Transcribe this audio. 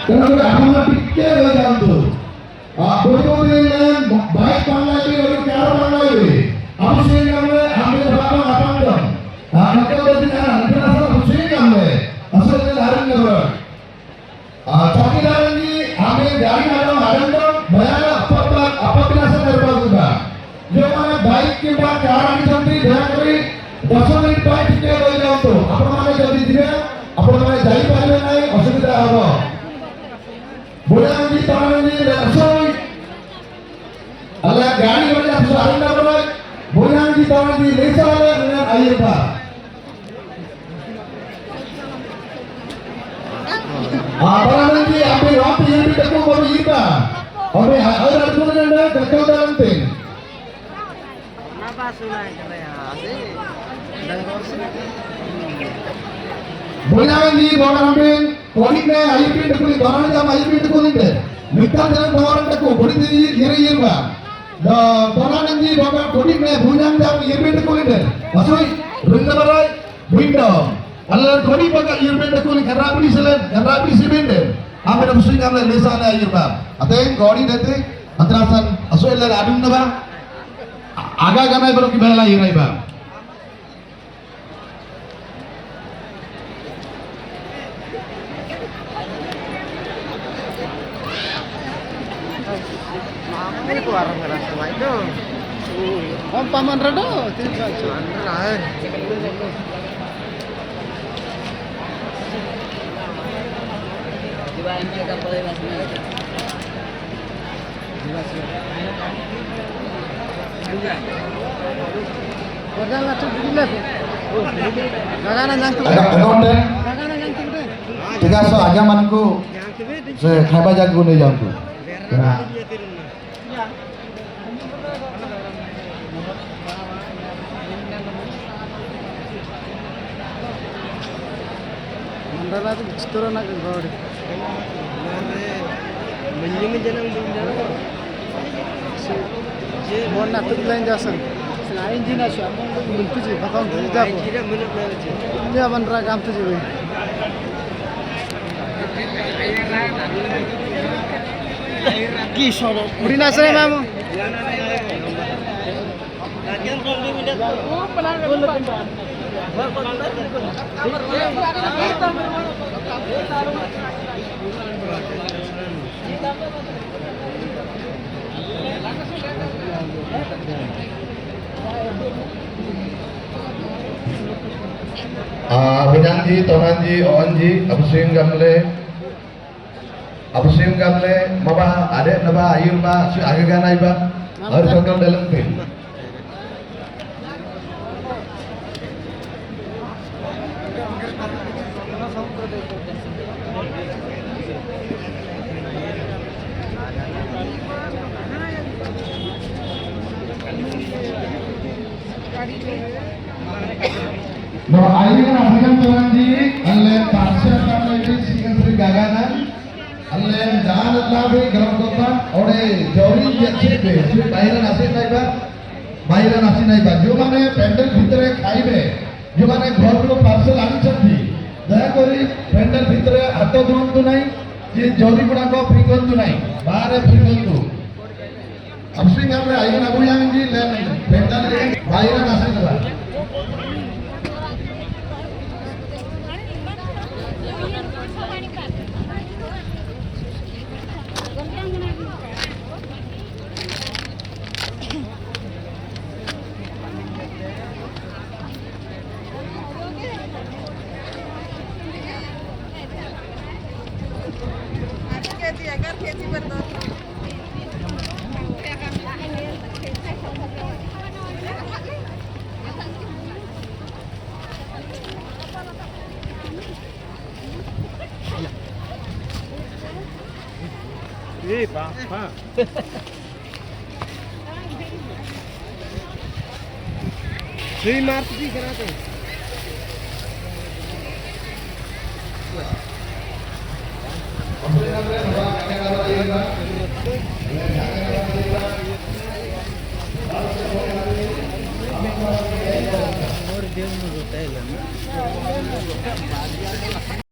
Karena apa pikir dalam tu, betul dengan baik pandai ni orang cara pandai ni. Apa sih kami ambil apa dong? Kita berjalan, kita asal sih kami asal kita hari ni orang. Cakap ni ambil jari ada dong, bayar apa biasa terbaik juga. Jangan baik kita cara ni sendiri dah kali, dasar ni baik pikir dalam tu. Apa mana jadi dia? Apa mana jadi pandai ni? Asal kita apa? Bulan di tahun ini langsung Allah gani banyak besar anda boleh bulan di tahun ini lesar dengan air pak. Apa nanti ambil api yang ditekuk baru iba. Ambil air ada pun anda terkau dalam ting. Kenapa sunai kerja asih? Dan kursi. Bulan di bawah ambil Konik ne air pin dekuli barang jam air pin dekuli deh. Mikal jalan bawaran dekul bodi di iri ba. Da barang nanti bawa konik ne bunjang jam air pin dekuli deh. Masuk rinda barai window. Allah konik baga air pin dekuli karabi selen deh. Ambil musuh kami lesa le air ba. Ateng godi dete antarasan asal le adun na ba. Aga ganai baru kibela air ba. Ini keluar merah semua itu. Paman Rado, tidak Lain. Coba ambil kapal mas. Wadah lah tu bila tu. Gaganan yang tu. Ada. Gaganan yang tu. Jika so agamanku se khaba jago ne jam tu. Mandala tu sekarang nak gawat. Menjeng Mohon nak tu lain jasan. Selain jinak siapa pun belum je. Bahkan tu jauh. Dia bandar kam tu je. Kisah. Beri nasi mamu. Binanji, Tonanji, Onji, Abusing gamle, maba adek naba ayun ba, si agagan ay ba, harus kau dalam tim. No, ayun agagan Tonanji, alle pasca kami di Sri Gaganan. Allah dan Allah be garam kota ore jori jechebe se বাইরে নাসি নাইবা যোমানে প্যান্ডেল ভিতরে খাইবে যোমানে ঘরগুলো parcel আনিছন্তি দয়া করি প্যান্ডেল ভিতরে হাত ধুন্তু নাই যে জরি গুড়াক ফিঙ্গন্তু নাই বাহারে ফিঙ্গন্তু আমসিং আমরা আইন আবুয়াঙ্গি লেন প্যান্ডেল বাইরে নাসি দেবা agar keci berdua. Pak. Sri Marti kenapa? और देव में होता है